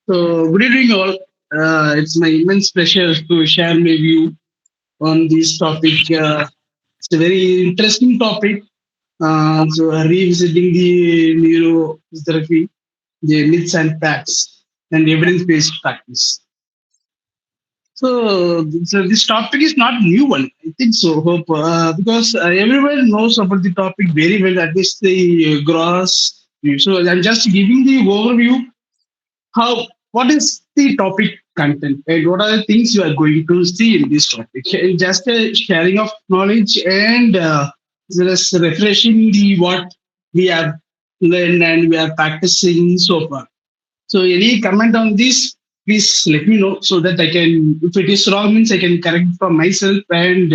So, good evening, all. It's my immense pleasure to share my view on this topic. It's a very interesting topic. Revisiting the neurophysiotherapy, the myths and facts, and evidence-based practice. So this topic is not new one. I think so. Hope because everyone knows about the topic very well. At least the gross view. So I'm just giving the overview how what is the topic content and what are the things you are going to see in this topic. Just a sharing of knowledge and just refreshing the what we have learned and we are practicing so far. So any comment on this, please let me know so that I can, if it is wrong, means I can correct for myself and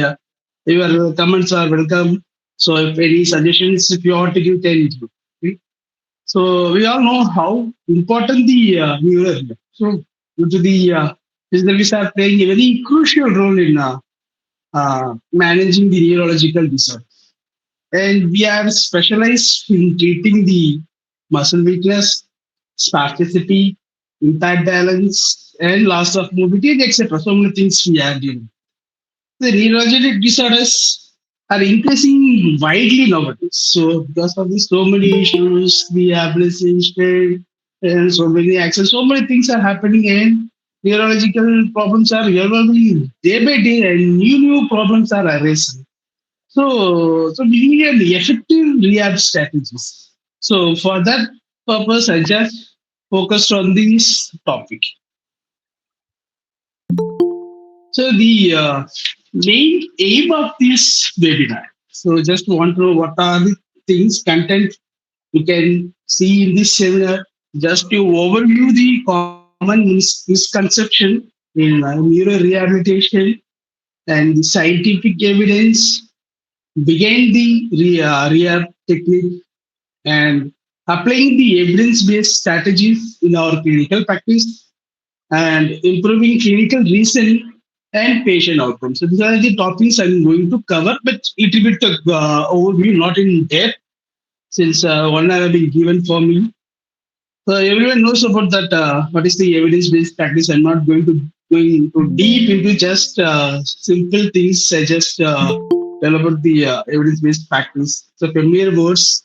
your comments are welcome. So if any suggestions, if you want to give, then give. Okay? So we all know how important the neuro is. So due to the physiotherapists are playing a very crucial role in managing the neurological disorders. And we are specialized in treating the muscle weakness, spasticity, impact balance, and loss of mobility, etc. So many things we are dealing. The neurological disorders are increasing widely nowadays. So because of this, so many issues, rehabilitation, and so many access, so many things are happening, and neurological problems are evolving day by day, and new problems are arising. So we need an effective rehab strategies. So for that purpose, I just focused on this topic. So the main aim of this webinar. So just want to know what are the things, content we can see in this seminar. Just to overview the common misconception in neuro rehabilitation and the scientific evidence behind the rehab technique and applying the evidence-based strategies in our clinical practice and improving clinical reasoning and patient outcomes. So these are the topics I'm going to cover, but it will be overview, not in depth, since 1 hour have been given for me. So everyone knows about that. What is the evidence-based practice? I'm not going to deep into just simple things. I just tell about the evidence-based practice. So familiar words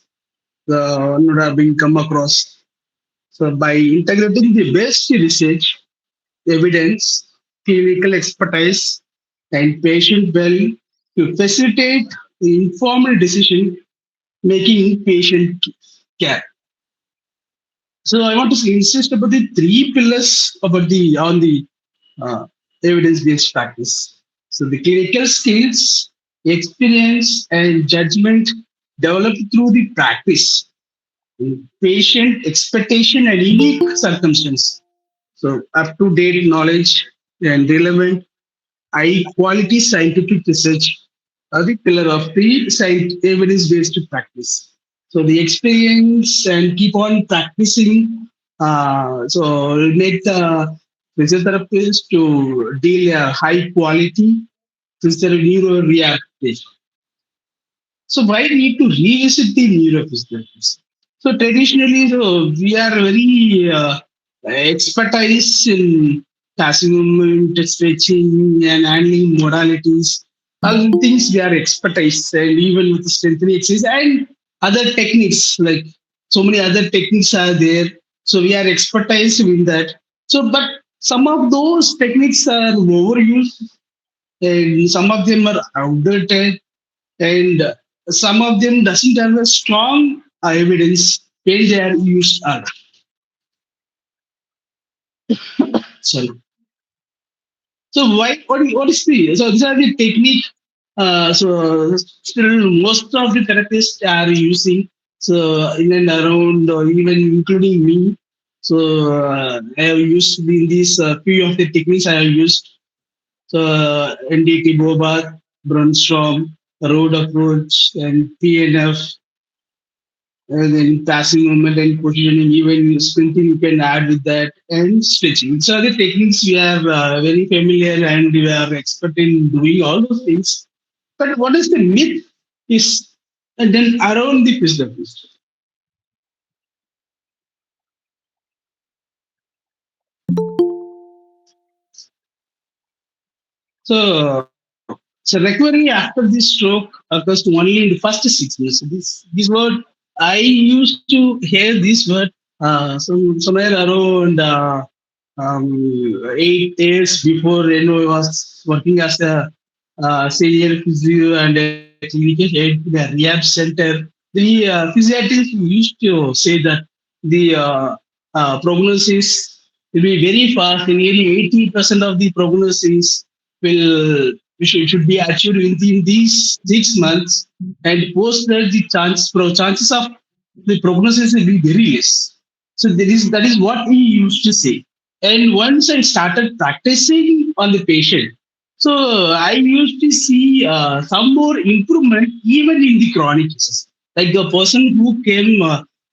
one would have been come across. So by integrating the best research, evidence, clinical expertise, and patient well to facilitate the informed decision making patient care. So I want to insist about the three pillars about the on the uh, evidence-based practice. So the clinical skills, experience, and judgment developed through the practice, patient expectation, and unique circumstance. So up to date knowledge and relevant high quality scientific research are the pillar of the evidence based practice. So the experience and keep on practicing. So make the physiotherapist to deal a high quality physiotherapy neuro rehabilitation. So why need to revisit the neurophysiotherapist? So traditionally, so we are very expertise in passing movement, stretching, and handling modalities. All the things we are expertise, and even with strengthening exercise and other techniques, like so many other techniques are there. So we are expertise in that. So, but some of those techniques are overused, and some of them are outdated, and some of them doesn't have a strong evidence when they are used. Sorry. So why? What is the? So these are the technique. So still most of the therapists are using. So in and around, or even including me. So I have used in these few of the techniques I have used. So NDT, Boba, Brainstorm, Road Approach, and PNF, and then passing movement and positioning, even sprinting you can add with that, and stretching. So the techniques we are very familiar and we are expert in doing all those things. But what is the myth is and then around the physiotherapist? So recovery after this stroke occurs only in the first 6 months. This word I used to hear this word somewhere around 8 years before, I was working as a senior physio and a clinical head in a rehab center. The physiatrists used to say that the prognosis will be very fast. Nearly 80% of the prognosis should be achieved within these 6 months, and post that the chances of the prognosis will be very less. So that is what he used to say. And once I started practicing on the patient, so I used to see some more improvement even in the chronic cases. Like the person who came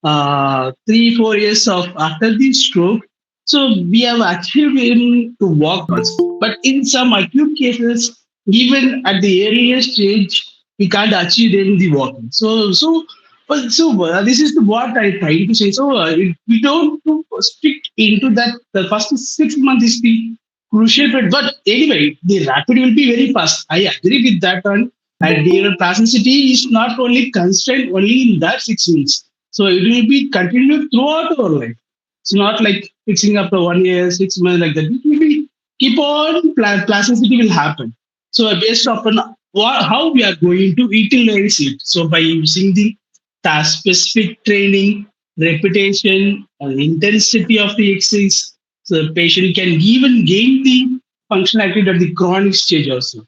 3 4 years of after the stroke, so we have achieved him to walk also. But in some acute cases, even at the earliest stage, we can't achieve them the walking. This is what I try to say. We don't stick into that. The first 6 months is the crucial period. But anyway, the rapid will be very fast. I agree with that one. And the plasticity is not only constrained only in that 6 months. So it will be continued throughout our life. It's not like fixing up to 1 year, 6 months like that. It will be keep on plasticity will happen. So based upon how we are going to utilize it. So by using the task specific training, repetition, and intensity of the exercise, so the patient can even gain the functionality at the chronic stage also.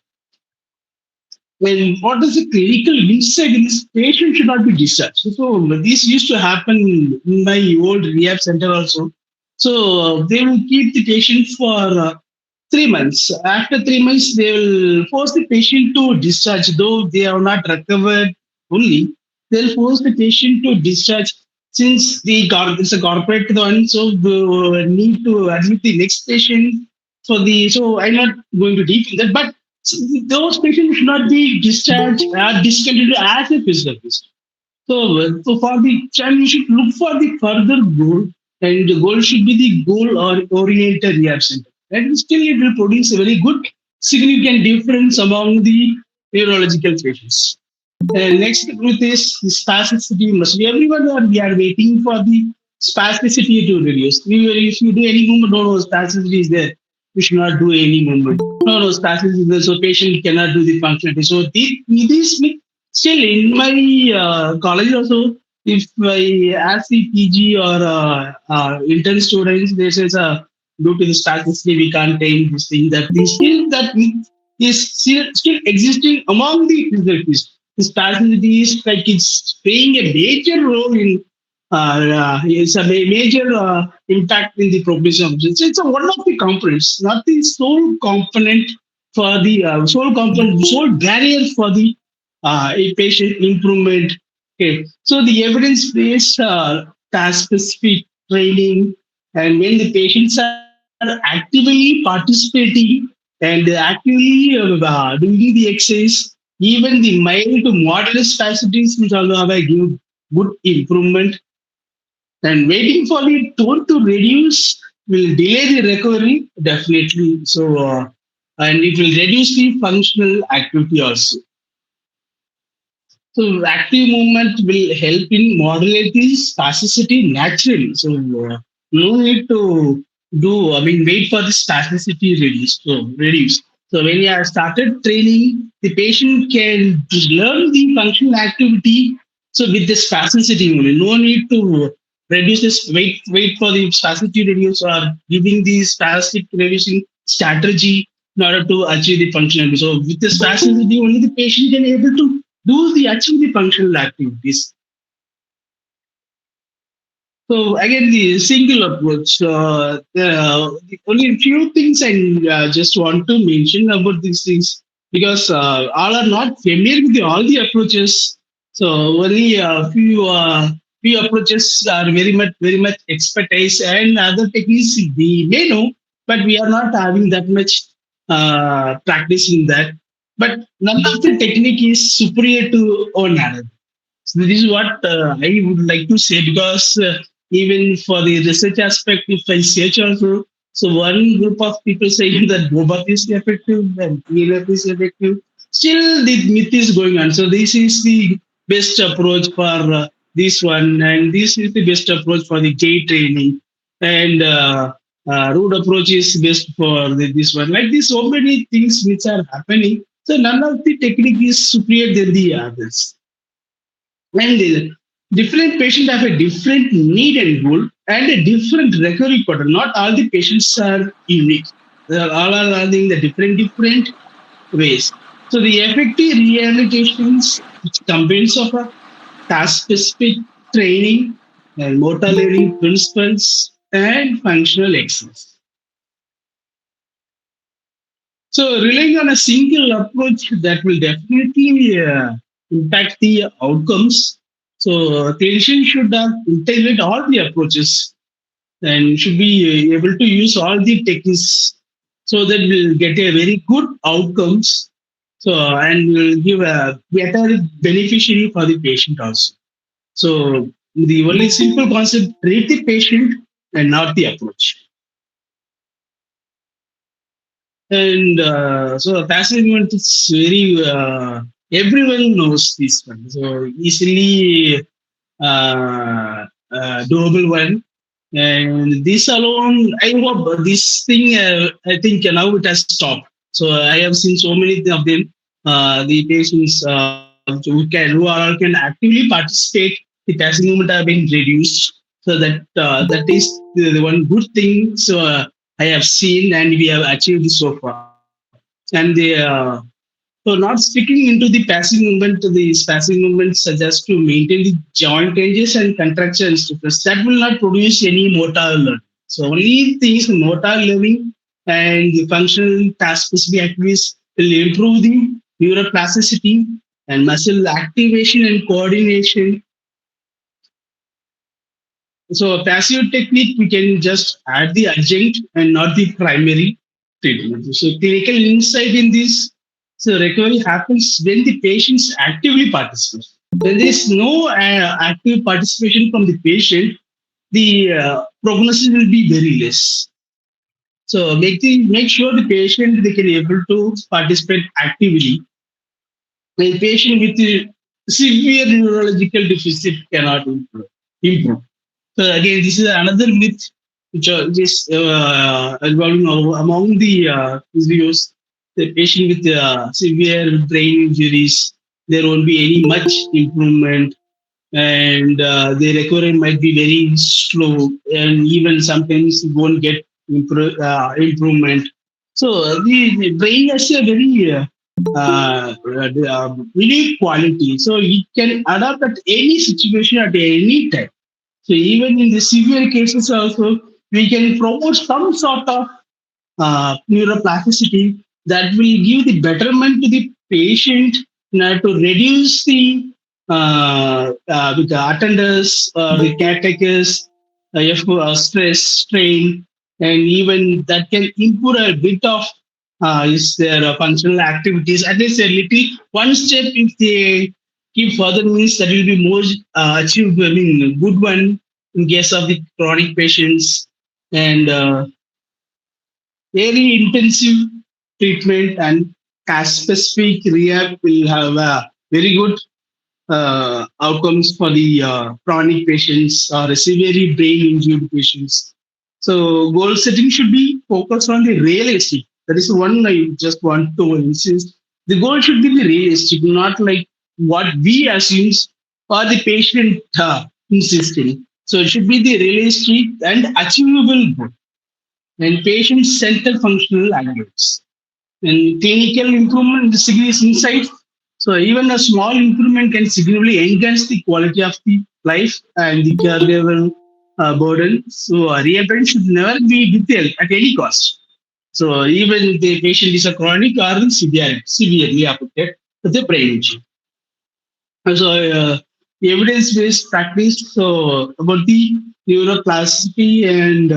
When what is the clinical insight in this patient should not be discharged. So this used to happen in my old rehab center also. So they will keep the patient for 3 months. After 3 months, they will force the patient to discharge, though they have not recovered fully. They'll force the patient to discharge since it's a corporate one, so the need to admit the next patient for the. So I'm not going to deep in that, but those patients should not be discharged or discontinued as a physical therapist. So for the child, you should look for the further goal, and the goal should be the goal or oriented rehab center. And still, it will produce a very good, significant difference among the neurological patients. Next with is the spasticity must be everyone we are waiting for the spasticity to reduce. If you do any movement, no, no, spasticity is there. You should not do any movement. No, no, spasticity is there, so patient cannot do the functionality. So this still in my college also, if I ask the PG or intern students, they say due to the spasticity we can't take this thing. That the still that is still existing among the physiotherapists. This passivity is like it's playing a major role in it's a major impact in the progression of disease. It's one of the components, not the sole component for the sole component, sole barrier for the a patient improvement. Okay, so the evidence-based task specific training, and when the patients are actively participating and actively doing the exercise, even the mild to moderate spacities which also have a good improvement. And waiting for the tone to reduce will delay the recovery definitely. And it will reduce the functional activity also. So active movement will help in moderate the spasticity naturally. So no need to wait for the spasticity reduce. So when you have started training, the patient can learn the functional activity. So with the spasticity only, no need to reduce this, wait for the spasticity reduce or giving the spastic reducing strategy in order to achieve the functionality. So with the spasticity only, the patient can able to do the achieve the functional activities. So again, the single approach. The only few things I just want to mention about these things because all are not familiar with all the approaches. So only a few approaches are very much expertise, and other techniques we may know, but we are not having that much practice in that. But none of the technique is superior to one another. So this is what I would like to say because even for the research aspect, if I search also, So one group of people saying that Bobat is effective and ELF is effective. Still, the myth is going on. So this is the best approach for this one, and this is the best approach for the J training, and root approach is best for this one. Like this, so many things which are happening. So none of the technique is superior than the others. And different patients have a different need and goal and a different recovery pattern. Not all the patients are unique. They are all are learning the different ways. So the effective rehabilitations, which combines of a task specific training and motor learning principles and functional excellence. So relying on a single approach that will definitely impact the outcomes. So clinicians should integrate all the approaches and should be able to use all the techniques so that we'll get a very good outcomes. So and will give a better beneficiary for the patient also. So the only simple concept: treat the patient and not the approach. And so passive movement is very everyone knows this one. So easily doable one. And this alone, I hope this thing. I think now it has stopped. So I have seen so many of them. The patients who are can actively participate. The passive movement are being reduced. So that is the one good thing. So I have seen and we have achieved so far. And so not sticking into the passive movement, these passive movements suggest to maintain the joint changes and contraction and stiffness. That will not produce any motor learning. So only things motor learning and the functional task specific activities will improve the neuroplasticity and muscle activation and coordination. So passive technique, we can just add the adjunct and not the primary treatment. So clinical insight in this, so recovery happens when the patients actively participate. When there is no active participation from the patient, the prognosis will be very less. So make sure the patient they can able to participate actively. A patient with severe neurological deficit cannot improve. So again, this is another myth which is evolving among the physios. The patient with severe brain injuries, there won't be any much improvement, and the recovery might be very slow, and even sometimes you won't get improvement. So the brain has a very unique quality, so it can adapt at any situation at any time. So even in the severe cases also, we can promote some sort of neuroplasticity that will give the betterment to the patient to reduce the attenders, the caretakers, stress, strain, and even that can improve a bit of is their functional activities. At least a little one step if they keep further means that will be more achieved. I mean, good one in case of the chronic patients and very intensive treatment and cash specific rehab will have a very good outcomes for the chronic patients or severely brain injured patients. So goal setting should be focused on the realistic. That is one I just want to insist. The goal should be the realistic, not like what we assume or the patient insisting. So it should be the realistic and achievable goal and patient-centered functional language. And clinical improvement is significant insight. So even a small improvement can significantly enhance the quality of the life and the caregiver burden. So rehabilitation should never be detailed at any cost. So even the patient is a chronic or severely affected with the brain injury. So evidence-based practice. So about the neuroplasticity and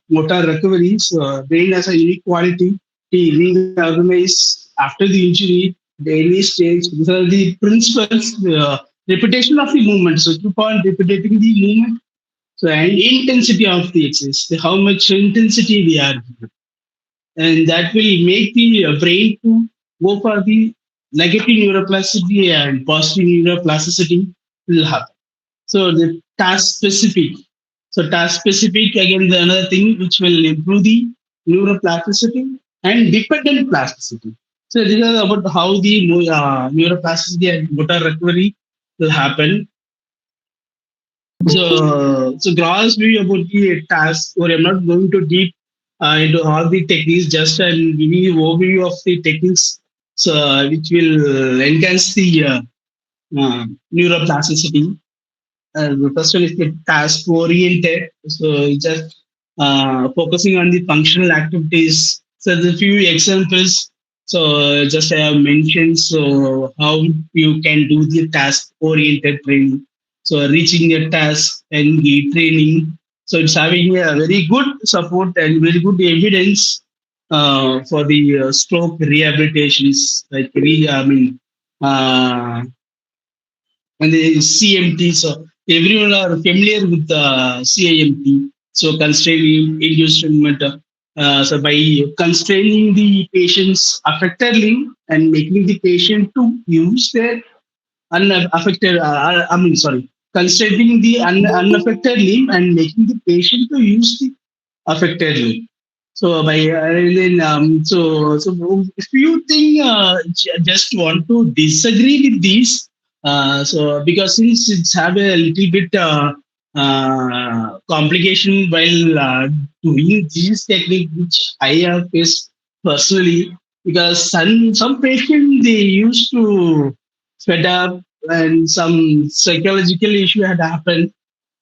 motor recovery. So brain has a unique quality. He reorganize after the injury, the early stage. These are the principles. Repetition of the movement. So keep on repeating the movement. So, and intensity of the exercise, how much intensity we are giving, and that will make the brain to go for the negative neuroplasticity and positive neuroplasticity will happen. So the task specific. So task specific again the another thing which will improve the neuroplasticity and dependent plasticity. So this is about how the neuroplasticity and motor recovery will happen. So gross view about the task, or I'm not going to deep into all the techniques, just and giving you overview of the techniques, so which will enhance the neuroplasticity. The first one is the task oriented. So it's just focusing on the functional activities. So the few examples. So just I have mentioned. So how you can do the task oriented training. So reaching a task and the training. So it's having a very good support and very good evidence for the stroke rehabilitations. Like uh, and the CMT. So everyone are familiar with the CIMT. So constraining induced movement. So by constraining the patient's affected limb and making the patient to use their unaffected, sorry, constraining the unaffected limb and making the patient to use the affected limb. So by then, so if you think just want to disagree with these, so because since it's have a little bit complication while doing this technique, which I have faced personally, because some patients they used to fed up and some psychological issue had happened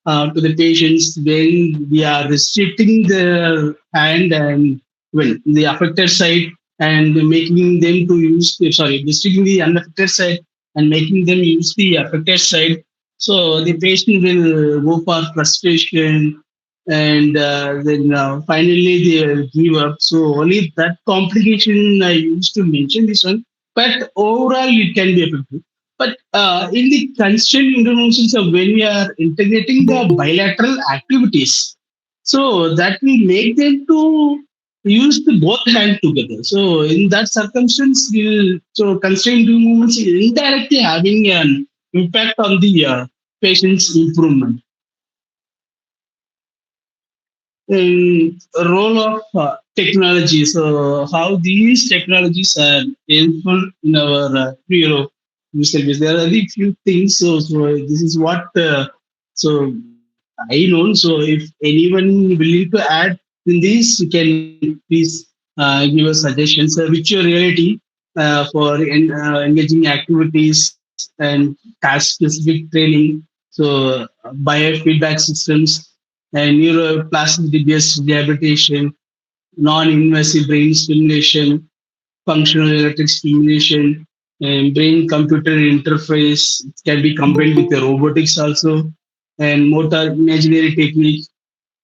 to the patients when we are restricting the hand and well the affected side and making them to use restricting the unaffected side and making them use the affected side. So the patient will go for frustration and then finally they will give up. So only that complication I used to mention this one, but overall it can be effective. But in the constraint interventions of when we are integrating the bilateral activities, so that will make them to use the both hands together. So in that circumstance, we'll, so constraint movements is indirectly having an impact on the patient's improvement. In role of technology. So how these technologies are helpful in our neuro service. There are a few things. So this is what so I know. So if anyone willing to add in this, you can please give us suggestions. Virtual reality for engaging activities and task specific training. So biofeedback systems and neuroplasticity based rehabilitation, non invasive brain stimulation, functional electric stimulation, and brain computer interface. It can be combined with the robotics also, and motor imaginary technique.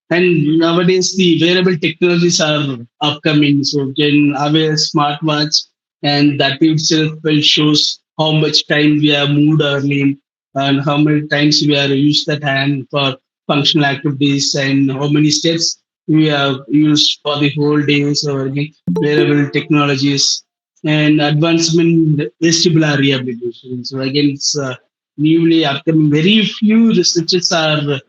And nowadays, the wearable technologies are upcoming. So, you can have a smartwatch, and that itself will shows how much time we have moved our limb and how many times we have used that hand for functional activities and how many steps we have used for the whole day. So, again, wearable technologies and advancement in vestibular rehabilitation. So, again, it's newly upcoming. Very few researches are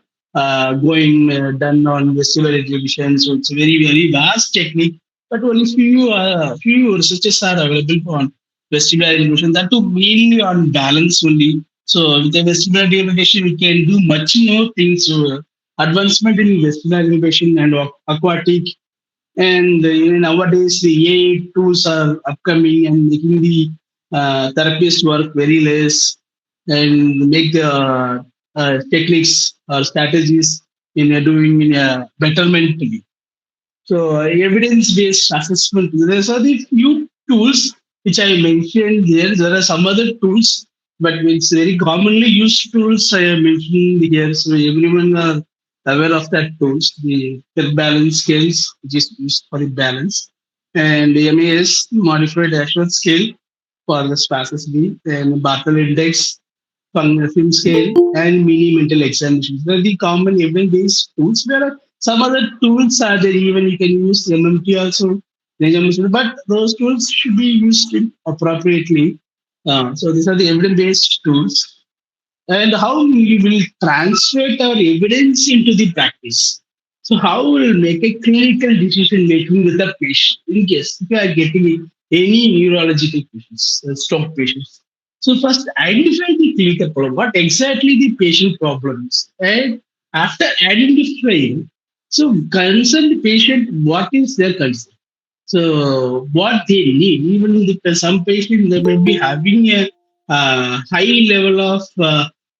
going done on vestibular exhibition. So it's a very vast technique, but only few researches are available on vestibular exhibition. That too mainly on balance only. So with the vestibular rehabilitation, we can do much more things. So advancement in vestibular rehabilitation and aquatic and nowadays, the AI tools are upcoming and making the therapist work very less and make the techniques or strategies in doing in a betterment. So evidence-based assessment. There are the few tools which I mentioned here. There are some other tools, but it's very commonly used tools I am mentioning here. So everyone are aware of that tools. The per balance scales, which is used for the balance, and the MAS modified Ashworth scale for the spasticity, and Bartle index film scale, and mini mental examinations. These are the common evidence-based tools. There are some other tools are there. Even you can use MMT also, but those tools should be used appropriately. So these are the evidence-based tools, and how we will translate our evidence into the practice. So how we'll make a clinical decision making with the patient in case if you are getting any neurological patients, stroke patients. So first identify the clinical problem, what exactly the patient problem is. And after identifying, so concern the patient, what is their concern? So what they need, even if some patient they may be having a high level of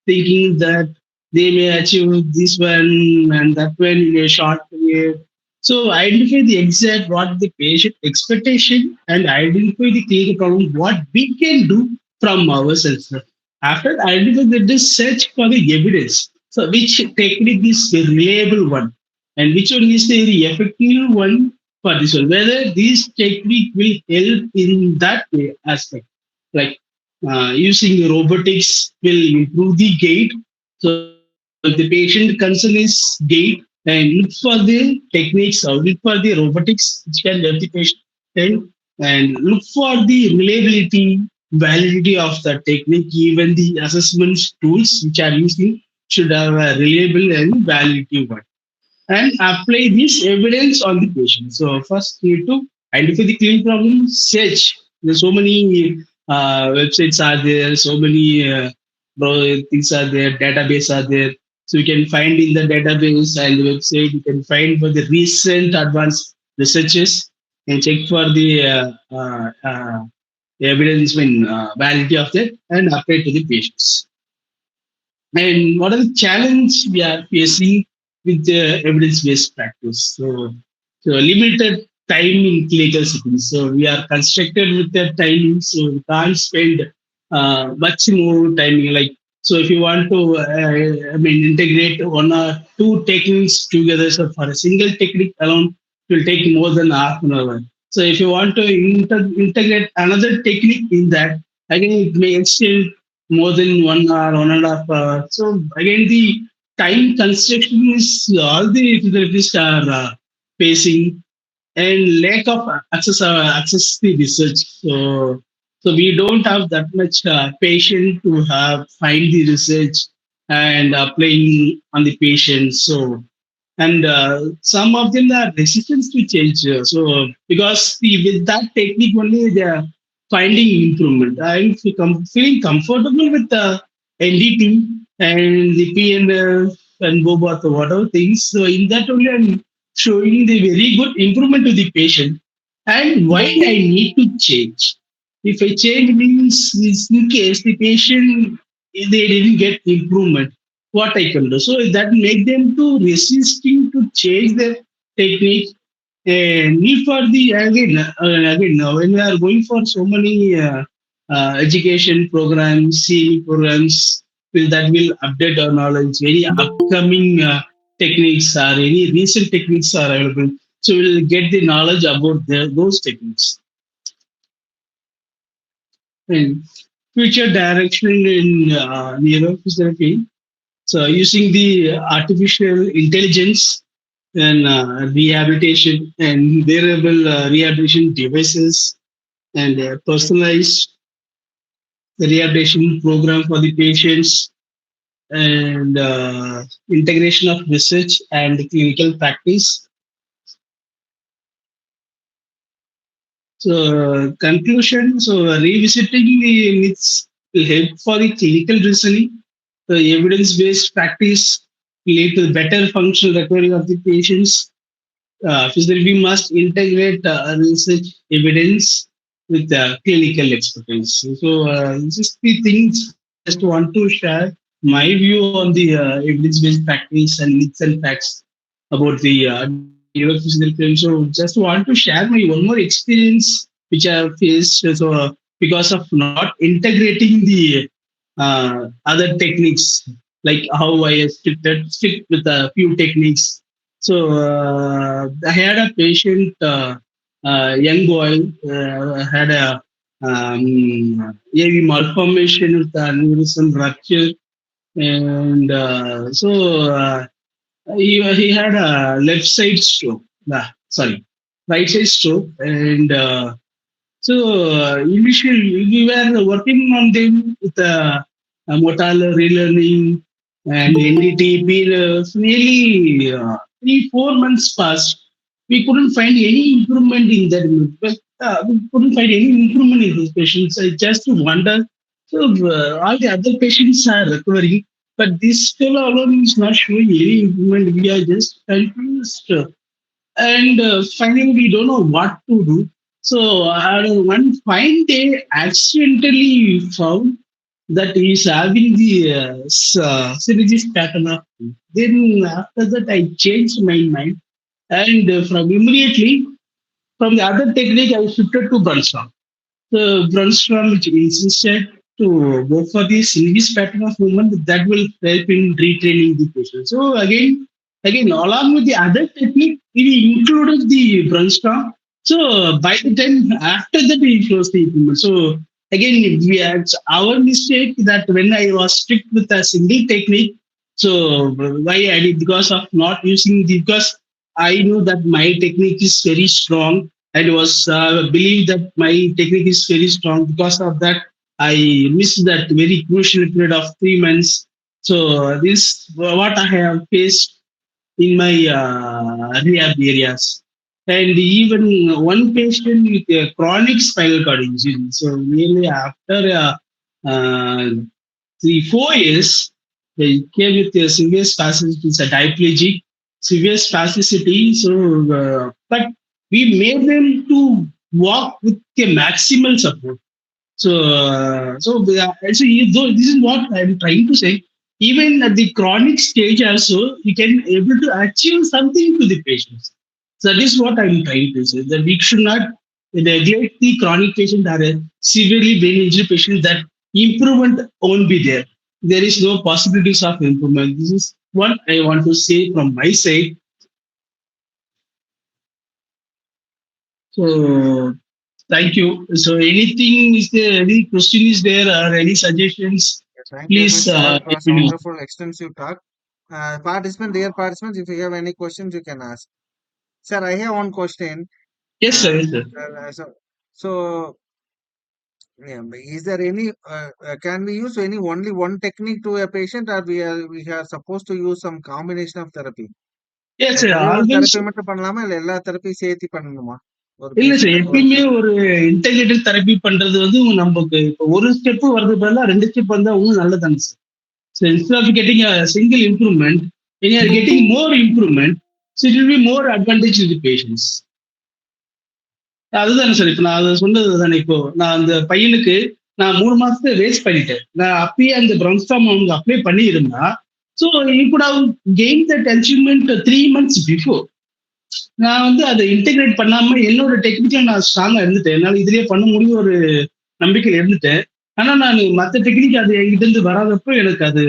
thinking that they may achieve this one and that one in a short period. So identify the exact what the patient expectation and identify the clinical problem what we can do from ourselves. After identify that is search for the evidence. So which technique is the reliable one and which one is the effective one for this one, whether this technique will help in that way aspect. Like using robotics will improve the gait. So if the patient concern is gait, and look for the techniques or look for the robotics which can help the patient, and, and look for the reliability, validity of the technique. Even the assessment tools which are using should have a reliable and validity one and apply this evidence on the patient. So first you need to identify the clinical problem, search. There's so many websites are there, so many things are there, database are there. So you can find in the database and the website, you can find for the recent advanced researches and check for the evidence when validity of that and apply to the patients. And what are the challenge we are facing with the evidence-based practice? So limited time in clinical settings. So we are constructed with that time, so we can't spend much more time. Like so, if you want to, integrate one or two techniques together, so for a single technique alone, it will take more than half an hour. So if you want to integrate another technique in that, again it may extend more than 1 hour, 1.5 hours. So again, the time constriction is all the physiotherapists are facing, and lack of access to research. So we don't have that much patience to have find the research and applying on the patient. So and some of them are resistant to change. So because with that technique only they are finding improvement. I'm feeling comfortable with the NDT and the PNF and BOBOT or whatever things. So in that only I'm showing the very good improvement to the patient and why I need to change. If I change means in case the patient they didn't get improvement, what I can do. So that make them to resisting to change their technique. And need for the again now when we are going for so many education programs, CE programs, that will update our knowledge. Any upcoming techniques or any recent techniques are available, so we'll get the knowledge about those techniques and future direction in neurophysiotherapy. So using the artificial intelligence and rehabilitation and wearable rehabilitation devices and personalized rehabilitation program for the patients and integration of research and clinical practice. So conclusion, so revisiting the myths will help for the clinical reasoning. The evidence-based practice lead to better functional recovery of the patients. Physiotherapy must integrate research evidence with clinical expertise. So, this is the things just want to share my view on the evidence-based practice and myths and facts about the neurophysiotherapy. So, just want to share my one more experience which I have faced. So, because of not integrating the other techniques, like how I stick with a few techniques. So I had a patient, young boy, had a AV malformation with aneurysm rupture, and he had a left side stroke. Sorry, right side stroke, and initially we were working on them with Motal relearning and NDT. Nearly 3 4 months passed. We couldn't find any improvement in that. But, we couldn't find any improvement in those patients. I just wonder. So all the other patients are recovering, but this fellow alone is not showing any improvement. We are just confused, and finally we don't know what to do. So one fine day accidentally found that he is having the synergist pattern of. Then after that I changed my mind, and from immediately from the other technique I shifted to brainstorm. The brainstorm which insisted to go for the English pattern of movement that will help in retraining the patient. So again, along with the other technique, we included the brainstorm. So by the time after that, we shows the improvement. So again, we had our mistake that when I was strict with a single technique, so why I did because of not using the because I know that my technique is very strong. I was believe that my technique is very strong. Because of that, I missed that very crucial period of 3 months. So this what I have faced in my rehab areas. And even one patient with a chronic spinal cord injury. So nearly after uh, 3 4 years, they came with a severe spasticity, it's a diplegic, severe spasticity. So, but we made them to walk with a maximal support. So this is what I'm trying to say. Even at the chronic stage, also you can able to achieve something to the patients. So that is what I'm trying to say. That we should not neglect the chronic patient or a severely brain injury patient. That improvement won't be there. There is no possibilities of improvement. This is what I want to say from my side. So thank you. So anything is there? Any question is there or any suggestions? Thank you very Please much, sir, let for me some know. wonderful, extensive talk. Dear participants, if you have any questions, you can ask. Sir, I have one question. Yes, sir. Uh, Yes, sir. so, yeah, is there any, can we use only one technique to a patient, or we are supposed to use some combination of therapy? Yes, sir. ஒரே ஒரு Always. Therapy மட்டும் பண்ணலாமா? இல்ல எல்லா தெரப்பியும் சேர்த்து பண்ணணுமா? ஒரு இல்ல சார், பேஷண்ட்டுக்கு ஒரு எப்பயுமே ஒரு இன்டெகிரேட்டட் தெரப்பி பண்றது வந்து நமக்கு இப்போ ஒரு ஸ்டெப் வருது பதிலா ரெண்டு ஸ்டெப் வந்தா இன்னும் நல்லதாங்க sir. So instead of getting a single improvement, when you are getting more improvement, so it will be more advantage to the patients. அதுதானே சார். இப்போ நான் அதை சொன்னது தானே. இப்போ நான் அந்த பையனுக்கு நான் 3 மாசத்தை வேஸ்ட் பண்ணிட்டேன். நான் அப்பயே அந்த பிரம்ஸ்டாம் அவங்க அப்ளை பண்ணி இருந்தா, so you could have gain that achievement 3 months before. நான் வந்து அதை இன்டெகிரேட் பண்ணாம என்னோட டெக்னிக்கல நான் ஸ்ட்ராங்கா இருந்துட்டேன். என்னால இதுலயே பண்ண முடியும் ஒரு நம்பிக்கையில இருந்துட்டேன். ஆனா நான் மத்த டெக்னிக் அது என்கிட்ட இருந்து வராதப்போ எனக்கு அது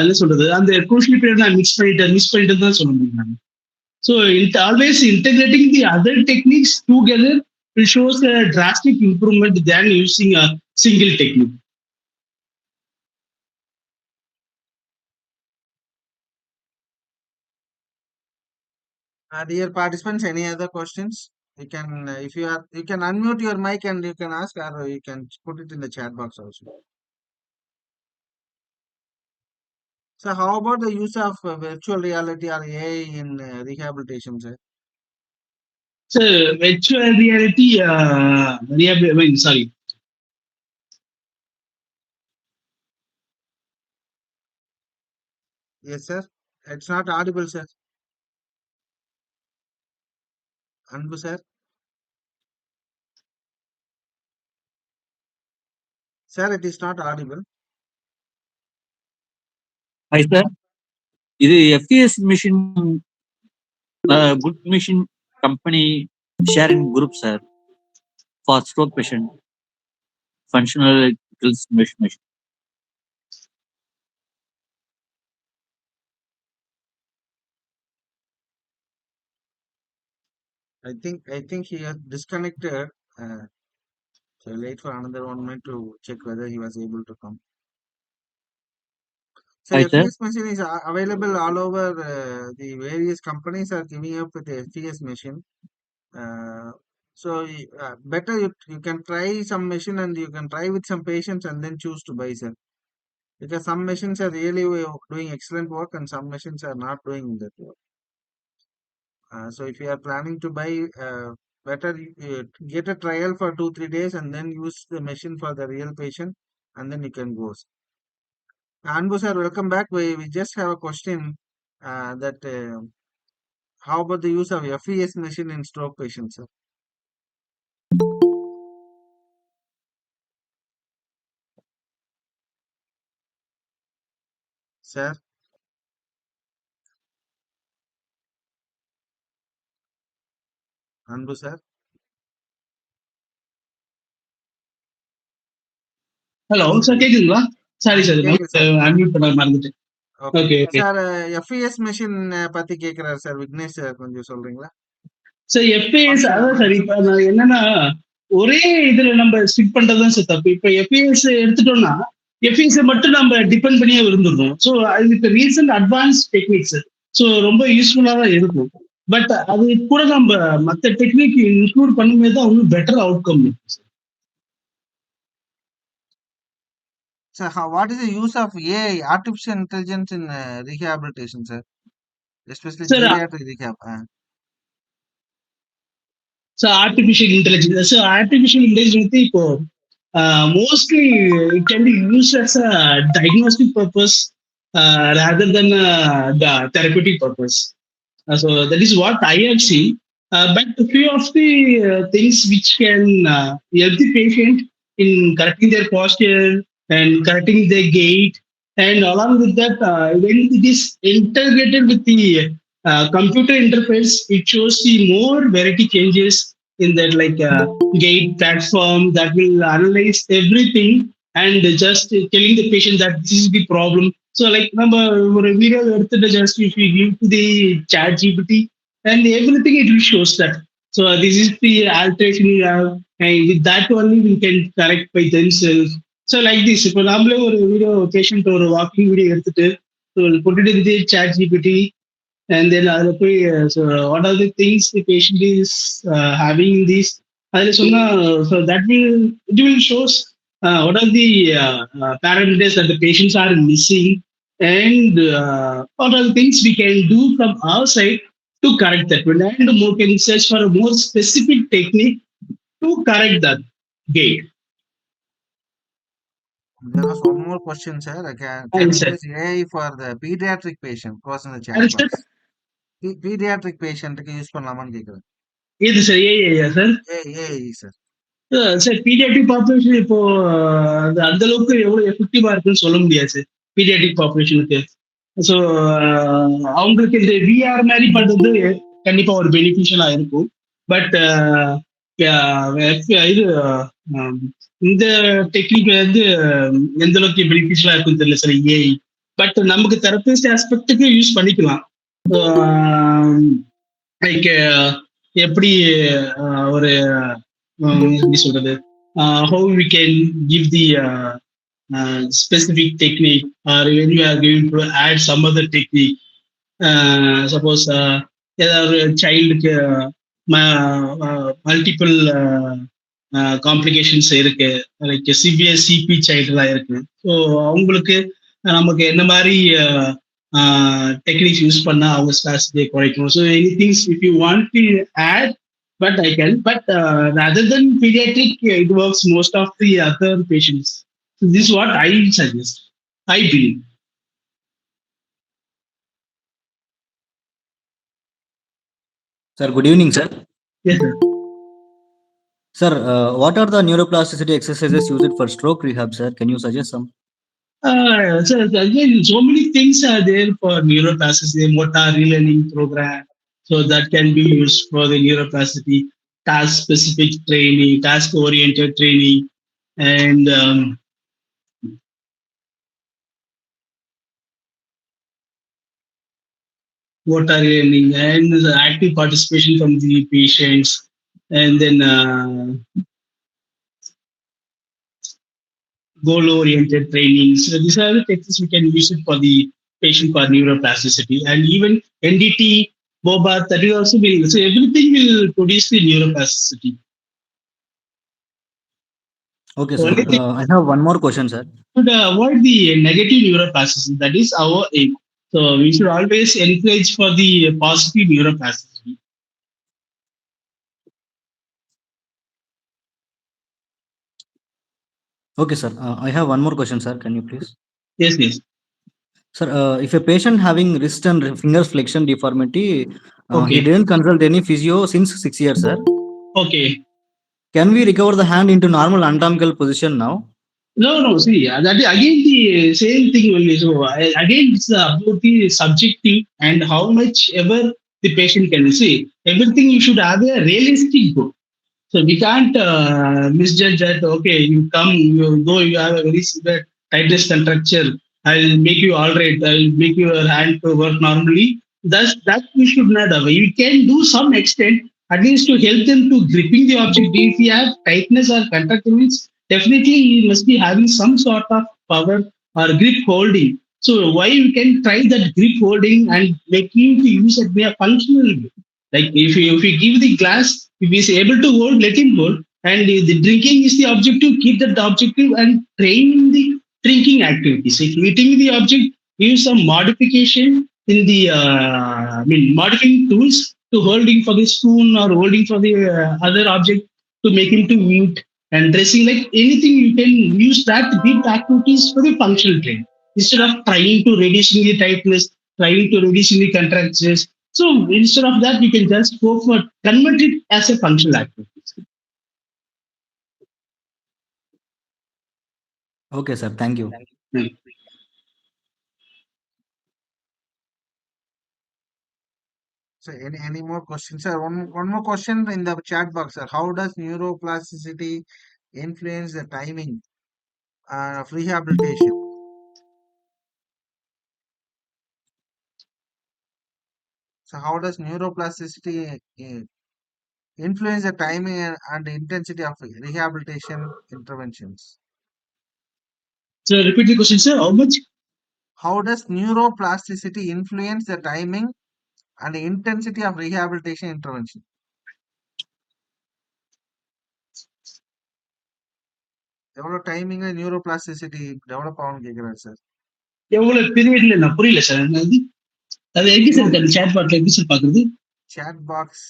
என்ன சொல்றது, அந்த குரூஷியல் பீரியட் நான் மிஸ் பண்ணிட்டு தான் சொல்ல முடியும் நான். So it always integrating the other techniques together will shows a drastic improvement than using a single technique. dear participants, any other questions? You can, if you are, you can unmute your mic and you can ask, or you can put it in the chat box also. So, how about the use of virtual reality or AI in rehabilitation, sir? So virtual reality, I mean, sorry. Yes, sir. It's not audible, sir. Anbu, sir. Sir, it is not audible. Hi sir, இது FES machine, good machine company sharing group sir for stroke patient functional skills machine. I think he has disconnected. So wait for another 1 minute to check whether he was able to come. So Hi, sir. FES machine is available all over. The various companies are giving up with the FES machine. Uh, better you can try some machine and you can try with some patients and then choose to buy, sir. Because some machines are really doing excellent work and some machines are not doing that work. So if you are planning to buy, better get a trial for 2 3 days and then use the machine for the real patient and then you can go. Anbu sir, welcome back. We just have a question that how about the use of FES machine in stroke patients, sir? Sir, Anbu sir. Hello Can you sir கேக்குதுங்களா? Sorry sir, கேக்குது sir. Unmute பண்ண மறந்துட்டேன். Okay. Okay okay. Sir FES machine பத்தி கேக்குறாரு sir. Vignesh sir கொஞ்சம் சொல்றீங்களா? Sir எஃப்ஏஎஸ் functional அதான் sir. இப்ப நான் என்னன்னா ஒரே இதுல நம்ம ஸ்டிக் பண்றதுதான் சார் தப்பு. இப்ப எஃப்ஏஎஸ் எடுத்துட்டோம்னா எஃப்ஏஎஸ் மட்டும் நம்ம டிபெண்ட் பண்ணியே இருந்துடணும். ஸோ அதுக்கு ரீசன்ட் அட்வான்ஸ் டெக்னிக்ஸ் ஸோ ரொம்ப யூஸ்ஃபுல்லா தான் இருக்கும். பட் அது கூட நம்ம மற்ற டெக்னிக் இன்க்ளூட் பண்ணும்போது தான் இன்னும் பெட்டர் அவுட்கம் இருக்கும் sir. Sir, what is the use of AI, artificial intelligence in rehabilitation, sir? Especially sir geriatric rehab. So artificial intelligence, so artificial intelligence இப்போ mostly it can be used as a diagnostic purpose rather than the therapeutic purpose. So that is what I have seen. But a few of the things which can help the patient in correcting their posture and correcting their gait, and along with that, when it is integrated with the computer interface, it shows the more variety changes in that, like gait platform that will analyze everything and just telling the patient that this is the problem. So like நம்ம ஒரு video எடுத்துட்டு just if you give to the chat GPT and everything it will shows that. So this is the alteration you have and with that only we can correct by themselves. So like this, இப்போ நாமளே ஒரு video patient ஒரு walking video எடுத்துட்டு so we'll put it in the chat GPT and then அதில் போய் so what are the things the patient is having in this அதில் சொன்னா so that will it will shows what are the parameters that the patients are missing and what are the things we can do from our side to correct that one and more can search for a more specific technique to correct that gait. There was one more question, sir. Can And you said, use AI for the pediatric patient? Post in the chat and said, box. Pediatric patient use பண்ணலாமான்னு கேக்குறேன். இது சரி sir. AI, sir. Sir paediatric population இப்போ அது அந்த அளவுக்கு எவ்வளவு எஃபெக்டிவா இருக்குன்னு சொல்ல முடியாது சார் பீடியாட்ரிக் பாப்புலேஷனுக்கு. ஸோ அவங்களுக்கு இந்த விஆர் மாதிரி பண்றது கண்டிப்பா ஒரு பெனிஃபிஷியலா இருக்கும். பட் இது இந்த டெக்னிக் வந்து எந்த அளவுக்கு பெனிஃபிஷியலா இருக்குன்னு தெரியல சார் ஏஐ. பட் நமக்கு தெரபிஸ்ட் ஆஸ்பெக்டுக்கு யூஸ் பண்ணிக்கலாம். லைக் எப்படி ஒரு எப்படி சொல்றது how we can give the specific technique or when you are going to add some other technique. Suppose ஏதாவது ஒரு சைல்டுக்கு மல்டிபிள் காம்ப்ளிகேஷன்ஸ் இருக்கு, லைக் சிவியர் சிபி சைல்டுலாம் இருக்கு. ஸோ அவங்களுக்கு நமக்கு என்ன மாதிரி டெக்னிக்ஸ் யூஸ் பண்ணா அவங்க ஸ்பாசிட்டியை குறைக்கும். So any things if you want to add but I can. But rather than pediatric, it works most of the other patients. So this is what I suggest. I believe. Sir, good evening, sir. Yes, sir. Sir, what are the neuroplasticity exercises used for stroke rehab, sir? Can you suggest some? So again, so many things are there for neuroplasticity, motor relearning program. So that can be used for the neuroplasticity, task-specific training, task-oriented training, and motor learning, and the active participation from the patients, and then goal-oriented training. So these are the techniques we can use it for the patient for neuroplasticity. And even NDT, BOBA, that will also be, so everything will produce the neuroplasticity. Okay, The sir. only thing I have one more question, sir. should avoid the negative neuroplasticity. That is our aim. So we should always encourage for the positive neuroplasticity. Okay, sir. I have one more question, sir. Can you please? Yes, yes. Sir, if a patient having wrist and finger flexion deformity, he Okay. didn't consult any physio since 6 years, sir. Okay. Can we recover the hand into normal anatomical position now? No, no. See, that is again the same thing only. So again, it's about the subjective and how much ever the patient can see. Everything you should have a realistic goal. So we can't misjudge that. Okay, you come, you go, you have a very severe tightness contracture. I'll make you all right. I'll make your hand to work normally. That we should not have. You can do some extent, at least to help them to gripping the object. If you have tightness or contractiveness, definitely you must be having some sort of power or grip holding. So why you can try that grip holding and make him to use it be a functional way. Like if you give the glass, if he is able to hold, let him hold. And the drinking is the objective, keep that objective and train the drinking activities. If eating the object, use some modification in the modifying tools to holding for the spoon or holding for the other object to make him to mute and dressing like anything you can use that give activities for the functional training instead of trying to reducing the tightness, trying to reducing the contractions. So instead of that, you can just go for convert it as a functional activity. Okay, sir. Thank you. Hmm. So any more questions, sir? One more question in the chat box, sir. How does neuroplasticity influence the timing of rehabilitation? So how does neuroplasticity influence the timing and intensity of rehabilitation interventions? So repeat the question, sir. How much? How does neuroplasticity influence the timing and intensity of rehabilitation intervention? எவ்வளோ timing neuroplasticity develop ஆகும்னு கேட்குறேன் sir. எவ்வளவு பீரியட்ல நான் புரியல sir. அது அது எப்படி சார் இருக்கு? அந்த சேட் பாட்ல எப்படி சார் பாக்குறது? சாட் பாக்ஸ்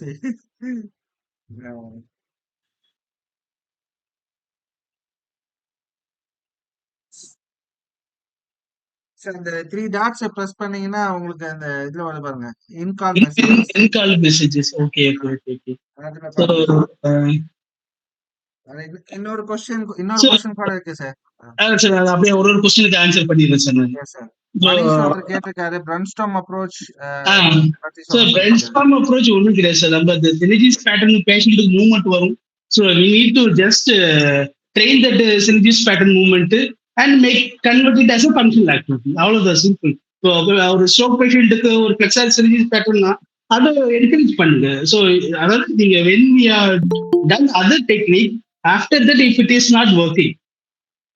சார் இந்த த்ரீ டாட்ஸை ப்ரெஸ் பண்ணீங்கன்னா உங்களுக்கு அந்த இதுல வந்து பாருங்க in call messages Encall messages. Okay, okay, okay, okay. அதுல So, பாருங்க சார். uh, இன்னொரு so கொஸ்டின் கூட இருக்கு சார். சார் அது அப்படியே ஒரு கொஸ்டினுக்கு ஆன்சர் பண்ணிடுறேன் சார் நான். Yes sir. So, மணிஷ் ஒருத்தர் கேட்டிருக்காரு பிரன்ஸ்டாம் அப்ரோச் பத்தி ஸோ சொல்ல பிரெயின் சொல்லிருக்காரு. ஸ்டார்ம் அப்ரோச் ஒன்றும் கிடையாது சார். நம்ம இந்த சினர்ஜிஸ் பேட்டர்ன் பேஷண்ட்டுக்கு மூவ்மெண்ட் வரும். So we need to just train that synergies pattern movement and make convert it as a functional activity. அவ்வளோதான் சிம்பிள். இப்போ ஒரு ஸ்ட்ரோக் பேஷண்ட்டுக்கு ஒரு ஃபிளெக்ஸார் சினர்ஜிஸ் பேட்டர்ன்னா அதை என்கரேஜ் பண்ணுங்க. ஸோ அதாவது நீங்க when we are done other technique after that if it is not working.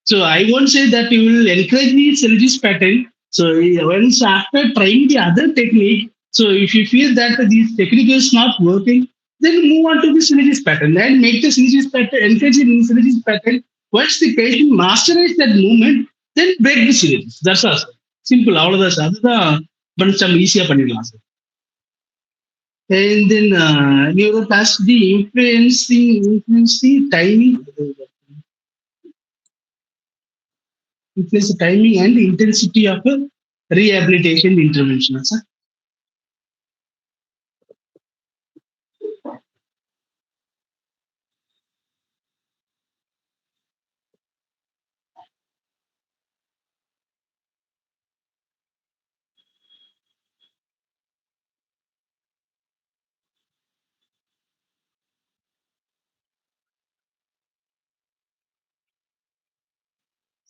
So I won't say that you will encourage the synergist pattern. So once after trying the other technique, so if you feel that this technique is not working, then move on to the synergist pattern and make the synergist pattern, encourage the synergist pattern. Once the patient masters that movement, then break the synergist. That's all. Sir. Simple. அவ்வளவுதான் sir. அதுதான் நம்ம ஈஸியா பண்ணிடலாம் sir. And then neuroplasticity influence the timing. Influence the timing and intensity of a rehabilitation intervention. Sir.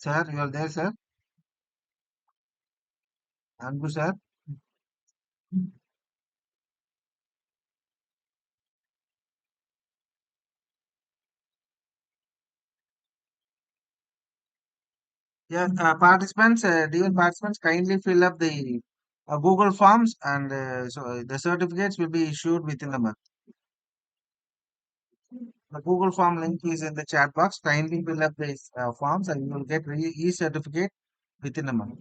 Sir you are there sir? Anbu sir? Yeah, dear participants, kindly fill up the Google Forms, and so the certificates will be issued within a month. The Google Form link is in the chat box. Kindly fill up these forms, and you will get e-certificate within a month.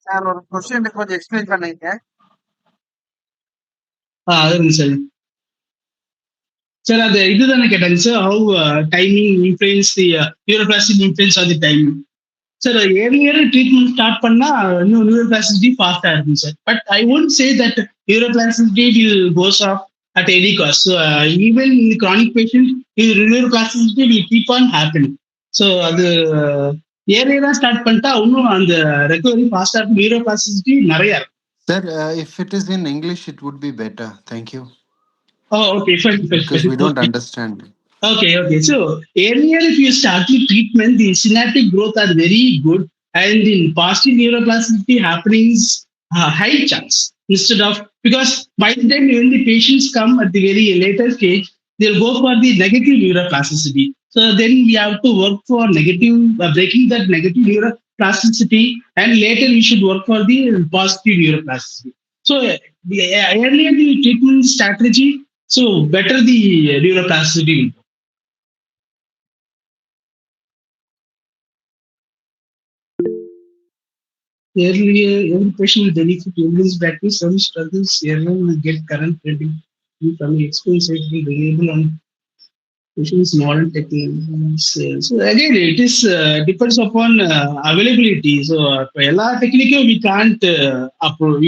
Sir ஒரு question கொஞ்சம் explain பண்ணீங்க. இருங்க sir. Sir அது இதுதானே கேட்டாங்க sir, how timing influence the neuroplastic influence of the timing. Sir earlier treatment start பண்ணா இன்னும் neuroplasticity ஃபாஸ்டா இருக்கும் sir. But I won't say that neuroplasticity will goes off at any cost. So even in the chronic patient, neuroplasticity will keep on happening. So அது ஏர்லியரா start பண்ணிட்டா இன்னும் அந்த recovery ஃபாஸ்டா இருக்கும், நியூரோபிளாஸ்டிசிட்டி நிறைய இருக்கும். Sir, if it is in English, it would be better. Thank you. Oh, okay, fine, fine, Because we fine. don't Okay. understand. Okay. So earlier, if you start with treatment, the synaptic growth are very good, and in positive neuroplasticity happenings, high chance instead of, because by the time when the patients come at the very later stage, they'll go for the negative neuroplasticity. So then we have to work for negative, breaking that negative neuroplasticity, and later we should work for the positive neuroplasticity. So earlier the treatment strategy, so better the neuroplasticity. Earlier, every patient will benefit evidence practice, some struggles, everyone will get current trending from the experience, it will be available on patient's modern techniques. So again, it is depends upon availability. So எல்லா technique we can't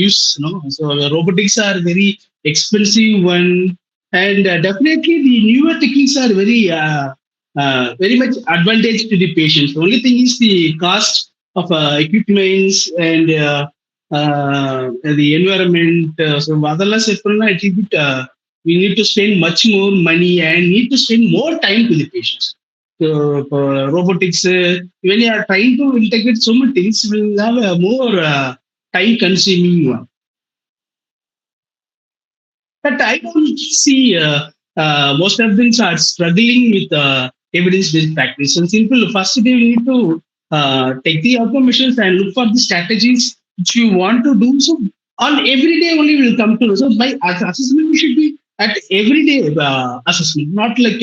use, no. So robotics are very expensive one, and definitely the newer techniques are very much advantage to the patients. The only thing is the cost of equipments and the environment. So அதெல்லாம் set பண்ணா it will be we need to spend much more money and need to spend more time to the patients. So for robotics, when you are trying to integrate so many things, will have a more time consuming one. But I don't see most of them are struggling with evidence-based practice. And simple, first they need to take the automations and look for the strategies which you want to do. So on every day only will come to. So by assessment, we should be at everyday assessment, not like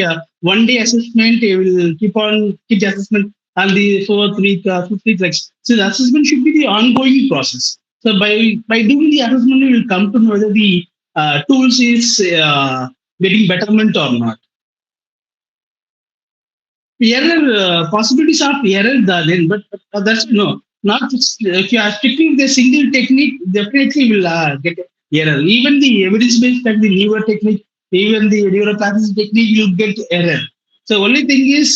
one day assessment. They will keep the assessment on the fourth week, fifth week. Like, so the assessment should be the ongoing process. So by doing the assessment, we will come to know whether the tools is getting betterment or not. Error possibilities of error are there, but that's no, not if you are sticking with a single technique, definitely will get error. Even the evidence-based and the newer technique, even the neuroplasticity technique, you'll get error. So only thing is,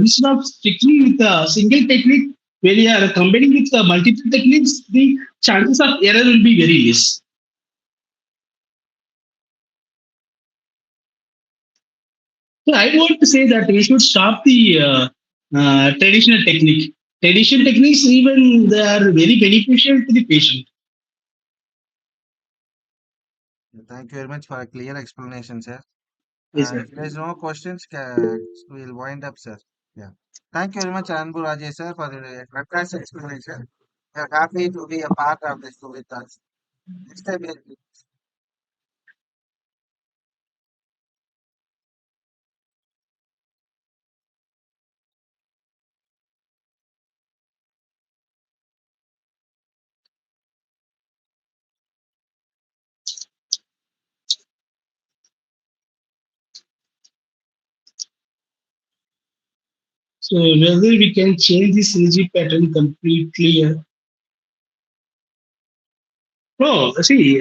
instead of sticking with a single technique, when you are combining with multiple techniques, the chances of error will be very less. So I want to say that we should stop the traditional technique. Traditional techniques, even they are very beneficial to the patient. Thank you very much for a clear explanation, sir. Yes, sir. If there's no questions, we'll wind up, sir. Yeah. Thank you very much, Anbu Rajesh, sir, for the fantastic explanation. We're happy to be a part of this with us. Next time, So whether we can change the synergy pattern completely. No, see,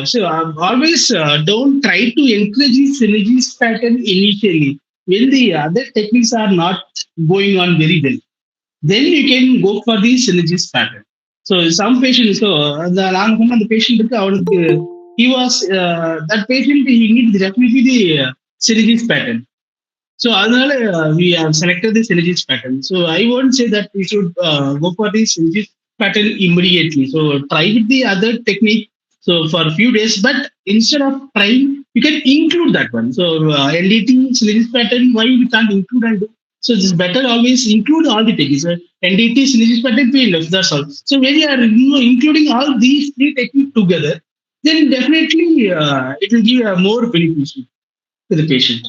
so always don't try to encourage the synergies pattern initially when the other techniques are not going on very well. then you can go for the synergist pattern. So some patients, so the நாங்க சொன்ன அந்த patient அவனுக்கு he was that patient he needs definitely the synergist pattern. So அதனால we have selected the synergist pattern. So I won't say that we should go for the synergist pattern immediately. So try with the other technique. So for a few days, but instead of trying, you can include that one. So LDT synergist pattern, why we can't include and do? So it's better always include all the techniques. NDT synergist pattern failed. That's all. So when you are including all these three techniques together, then definitely it will give a more beneficial to the patient.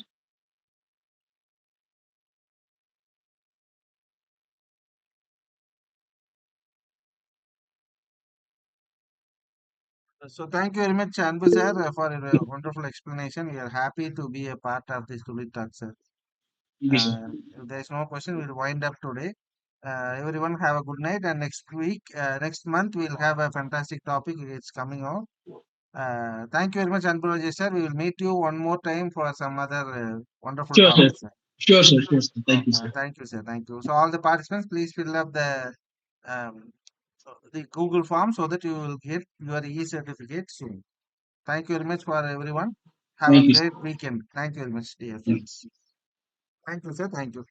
So thank you very much, Anbu sir, for your wonderful explanation. We are happy to be a part of this Tulip Talk, sir. Yes, sir. If there is no question, we'll wind up today. Everyone have a good night, and next week, next month, we'll have a fantastic topic. It's coming out. Thank you very much, Anbu Rajesh, sir. We will meet you one more time for some other wonderful Sure, sir. topics, sir. Sure, sir. Sure, sir. Thank you, sir. Thank you, sir. Thank you. So all the participants, please fill up um, the Google form so that you will get your e-certificate soon. Thank you very much for everyone. Have a Thank you, sir. great weekend. Thank you very much, dear Thank you. friends. Thank you, sir. Thank you.